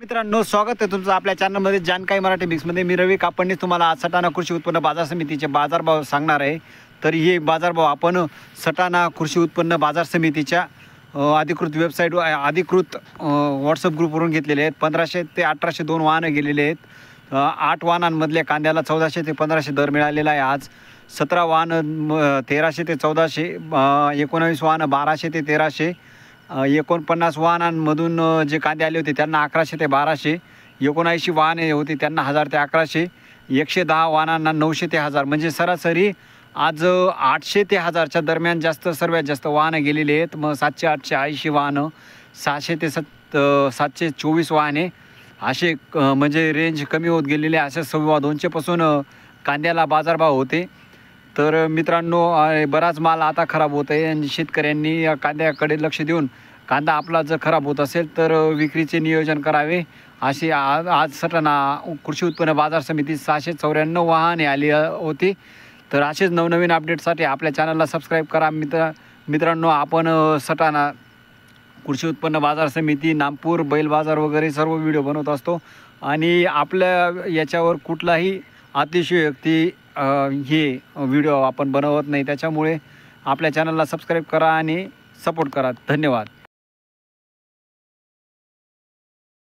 मित्रांनो, स्वागत आहे तुमचं आपल्या चॅनलमध्ये जानकारी मराठी मिक्समध्ये. मी रवी कापडणीस तुम्हाला आज सटाणा कृषी उत्पन्न बाजार समितीचे बाजारभाव सांगणार आहे. तर हे बाजारभाव आपण सटाणा कृषी उत्पन्न बाजार समितीच्या अधिकृत वेबसाईट अधिकृत व्हॉट्सअप ग्रुपवरून घेतलेले आहेत. 1500 ते 1802 वाहनं गेलेले आहेत. 8 वाहनांमधल्या कांद्याला 1400 ते 1500 दर मिळालेला आहे. आज 17 वाहनं 1300 ते 1400, 19 वाहनं 1200 ते 1300, 49 वाहनांमधून जे कांदे आले होते त्यांना 1100 ते 1200, 79 वाहने होती त्यांना 1000 ते 1100, 110 वाहनांना 900 ते 1000. म्हणजे सरासरी आज 800 ते 1000च्या दरम्यान सर्वात जास्त वाहनं गेलेली आहेत. मग 700 880 वाहनं, 600 ते 724 वाहने असे म्हणजे रेंज कमी होत गेलेले. असे 250 पासून कांद्याला बाजारभाव होते. तर मित्रांनो, बराच माल आता खराब होत आहे आणि शेतकऱ्यांनी कांद्याकडे लक्ष देऊन कांदा आपला जर खराब होत असेल तर विक्रीचे नियोजन करावे. अशी आज सटाणा कृषी उत्पन्न बाजार समिती 694 वाहने आली होती. तर असेच नवनवीन अपडेटसाठी आपल्या चॅनलला सबस्क्राईब करा. मित्रांनो, आपण सटाणा कृषी उत्पन्न बाजार समिती, नागपूर, बैल बाजार वगैरे सर्व व्हिडिओ बनवत असतो आणि आपल्या याच्यावर कुठलाही अतिशयोक्ती हे व्हिडिओ आपण बनवत नाही. त्याच्यामुळे आपल्या चॅनलला सबस्क्राईब करा आणि सपोर्ट करा. धन्यवाद.